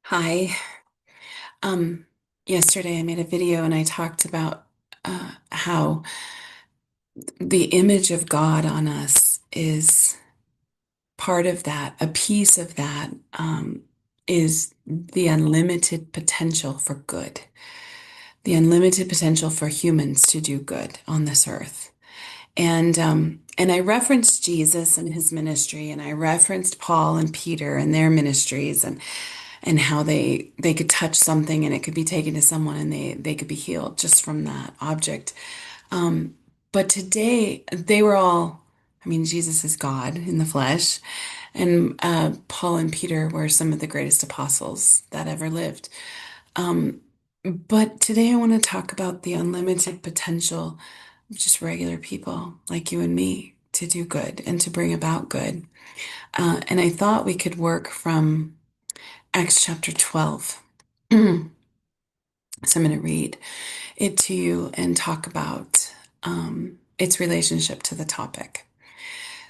Hi. Um, Yesterday I made a video and I talked about how the image of God on us is part of that. A piece of that is the unlimited potential for good, the unlimited potential for humans to do good on this earth. And I referenced Jesus and his ministry, and I referenced Paul and Peter and their ministries, and how they could touch something and it could be taken to someone and they could be healed just from that object. But today they were all, I mean, Jesus is God in the flesh, and Paul and Peter were some of the greatest apostles that ever lived. But today I want to talk about the unlimited potential of just regular people like you and me to do good and to bring about good. And I thought we could work from Acts chapter 12. So I'm going to read it to you and talk about its relationship to the topic.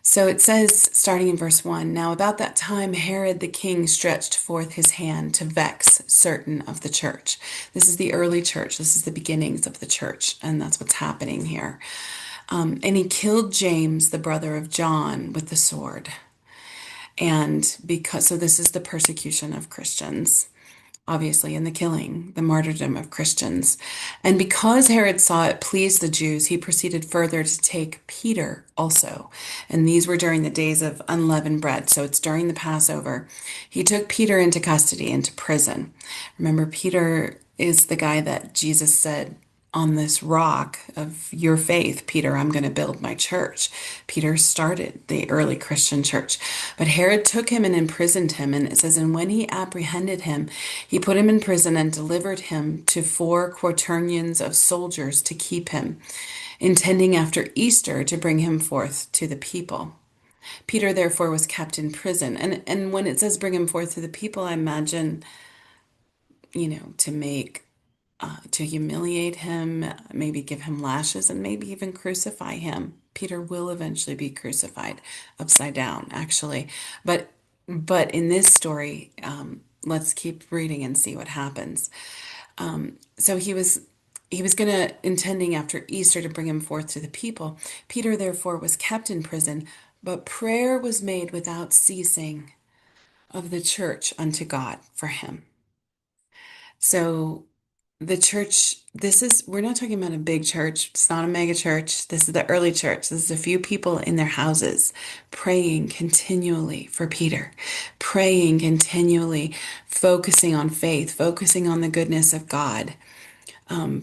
So it says, starting in verse 1, now about that time, Herod the king stretched forth his hand to vex certain of the church. This is the early church. This is the beginnings of the church. And that's what's happening here. And he killed James, the brother of John, with the sword. And so this is the persecution of Christians, obviously, in the killing, the martyrdom of Christians. And because Herod saw it pleased the Jews, he proceeded further to take Peter also. And these were during the days of unleavened bread. So it's during the Passover. He took Peter into custody, into prison. Remember, Peter is the guy that Jesus said, on this rock of your faith, Peter, I'm going to build my church. Peter started the early Christian church. But Herod took him and imprisoned him. And it says, and when he apprehended him, he put him in prison and delivered him to 4 quaternions of soldiers to keep him, intending after Easter to bring him forth to the people. Peter therefore was kept in prison. And when it says bring him forth to the people, I imagine, to to humiliate him, maybe give him lashes, and maybe even crucify him. Peter will eventually be crucified upside down, actually. But in this story, let's keep reading and see what happens. So he was gonna intending after Easter to bring him forth to the people. Peter therefore was kept in prison, but prayer was made without ceasing of the church unto God for him. So the church, we're not talking about a big church. It's not a mega church. This is the early church. This is a few people in their houses praying continually for Peter, praying continually, focusing on faith, focusing on the goodness of God,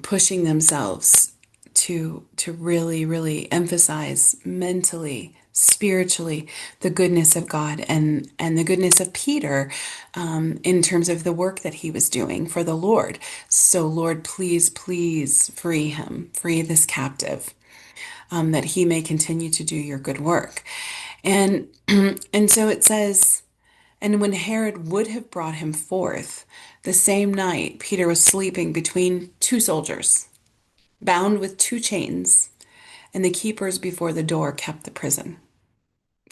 pushing themselves to really, really emphasize mentally, spiritually, the goodness of God and the goodness of Peter, in terms of the work that he was doing for the Lord. So, Lord, please, please free him, free this captive, that he may continue to do your good work. And and so it says, and when Herod would have brought him forth, the same night Peter was sleeping between 2 soldiers, bound with 2 chains, and the keepers before the door kept the prison.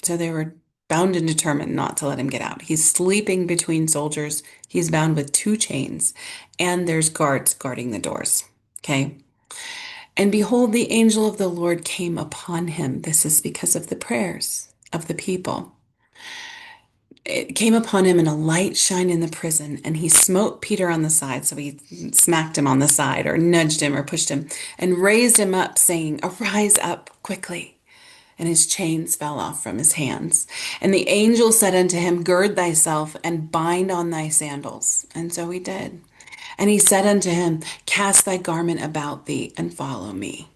So they were bound and determined not to let him get out. He's sleeping between soldiers. He's bound with 2 chains, and there's guards guarding the doors. Okay. And behold, the angel of the Lord came upon him. This is because of the prayers of the people. It came upon him, and a light shined in the prison, and he smote Peter on the side. So he smacked him on the side, or nudged him, or pushed him, and raised him up, saying, arise up quickly. And his chains fell off from his hands. And the angel said unto him, gird thyself and bind on thy sandals. And so he did. And he said unto him, cast thy garment about thee and follow me.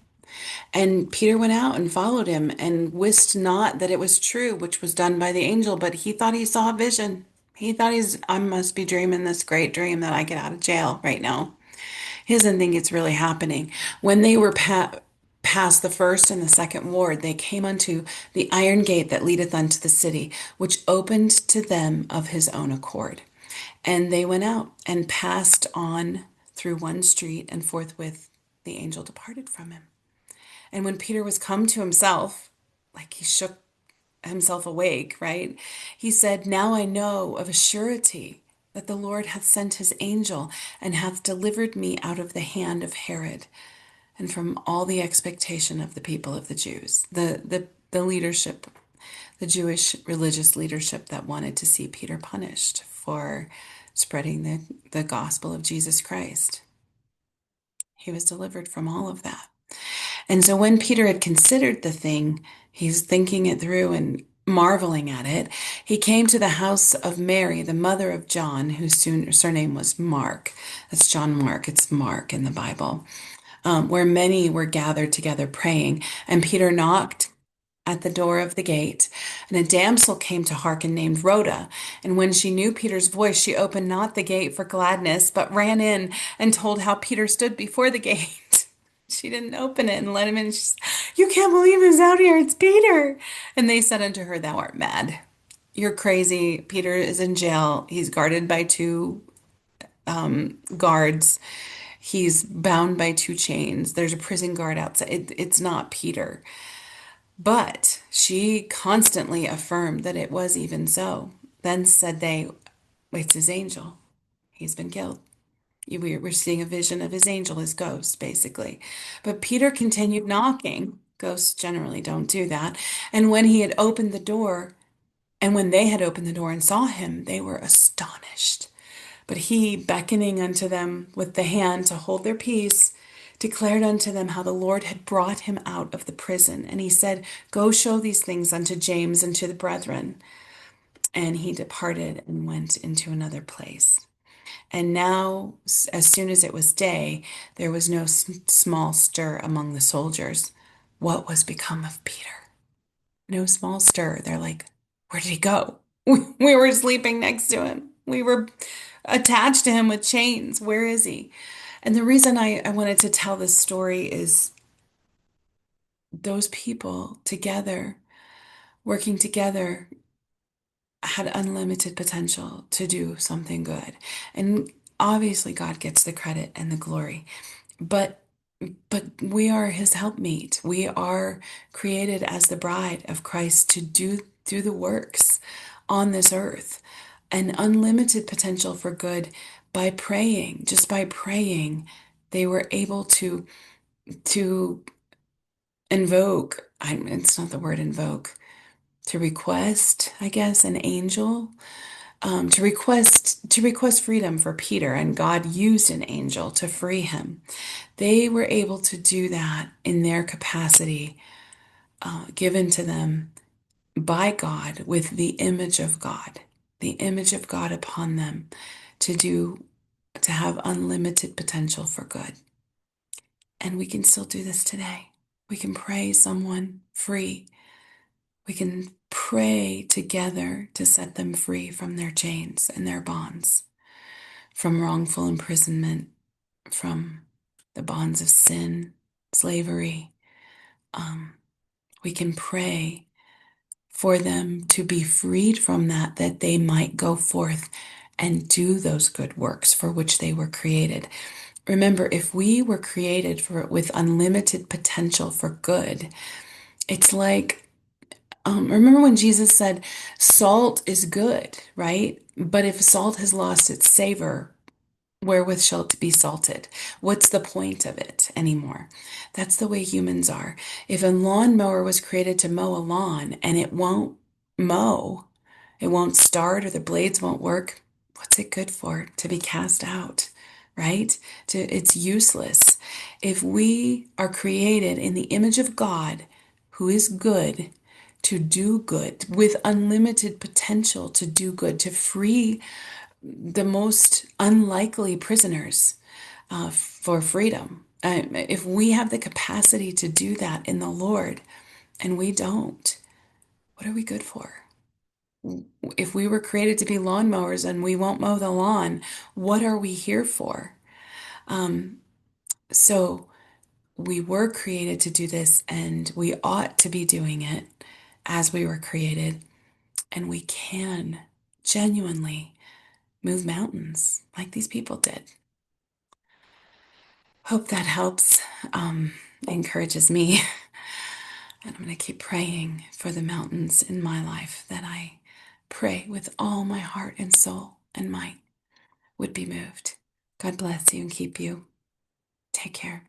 And Peter went out and followed him, and wist not that it was true, which was done by the angel, but he thought he saw a vision. He thought I must be dreaming this great dream that I get out of jail right now. He doesn't think it's really happening. When they were past the first and the second ward, they came unto the iron gate that leadeth unto the city, which opened to them of his own accord. And they went out and passed on through one street, and forthwith the angel departed from him. And when Peter was come to himself, like he shook himself awake, right? He said, now I know of a surety that the Lord hath sent his angel and hath delivered me out of the hand of Herod and from all the expectation of the people of the Jews, the leadership, the Jewish religious leadership that wanted to see Peter punished for spreading the gospel of Jesus Christ. He was delivered from all of that. And so when Peter had considered the thing, he's thinking it through and marveling at it. He came to the house of Mary, the mother of John, whose surname was Mark. That's John Mark. It's Mark in the Bible, where many were gathered together praying. And Peter knocked at the door of the gate, and a damsel came to hearken named Rhoda. And when she knew Peter's voice, she opened not the gate for gladness, but ran in and told how Peter stood before the gate. She didn't open it and let him in. She said, "You can't believe who's out here. It's Peter." And they said unto her, "Thou art mad. You're crazy. Peter is in jail. He's guarded by two guards. He's bound by two chains. There's a prison guard outside. It's not Peter." But she constantly affirmed that it was even so. Then said they, "It's his angel. He's been killed." We're seeing a vision of his angel, his ghost, basically. But Peter continued knocking. Ghosts generally don't do that. And when he had opened the door, and when they had opened the door and saw him, they were astonished. But he, beckoning unto them with the hand to hold their peace, declared unto them how the Lord had brought him out of the prison. And he said, "Go show these things unto James and to the brethren." And he departed and went into another place. And now, as soon as it was day, there was no small stir among the soldiers. What was become of Peter? No small stir. They're like, "Where did he go? We were sleeping next to him. We were attached to him with chains. Where is he?" And the reason I wanted to tell this story is those people together, working together, had unlimited potential to do something good. And obviously God gets the credit and the glory. But we are his helpmeet. We are created as the bride of Christ to do the works on this earth. An unlimited potential for good by praying. Just by praying, they were able to invoke, it's not the word invoke, to request, I guess, an angel, to request freedom for Peter, and God used an angel to free him. They were able to do that in their capacity, given to them by God with the image of God upon them, to have unlimited potential for good. And we can still do this today. We can pray someone free. We can pray together to set them free from their chains and their bonds, from wrongful imprisonment, from the bonds of sin, slavery. We can pray for them to be freed from that, that they might go forth and do those good works for which they were created. Remember, if we were created with unlimited potential for good, it's like, remember when Jesus said, salt is good, right? But if salt has lost its savor, wherewith shall it be salted? What's the point of it anymore? That's the way humans are. If a lawnmower was created to mow a lawn and it won't mow, it won't start, or the blades won't work, what's it good for? To be cast out, right? It's useless. If we are created in the image of God, who is good, to do good, with unlimited potential to do good, to free the most unlikely prisoners for freedom. If we have the capacity to do that in the Lord and we don't, what are we good for? If we were created to be lawnmowers and we won't mow the lawn, what are we here for? So we were created to do this, and we ought to be doing it as we were created, and we can genuinely move mountains like these people did. Hope that helps, encourages me. And I'm going to keep praying for the mountains in my life that I pray with all my heart and soul and might. would be moved. God bless you and keep you. Take care.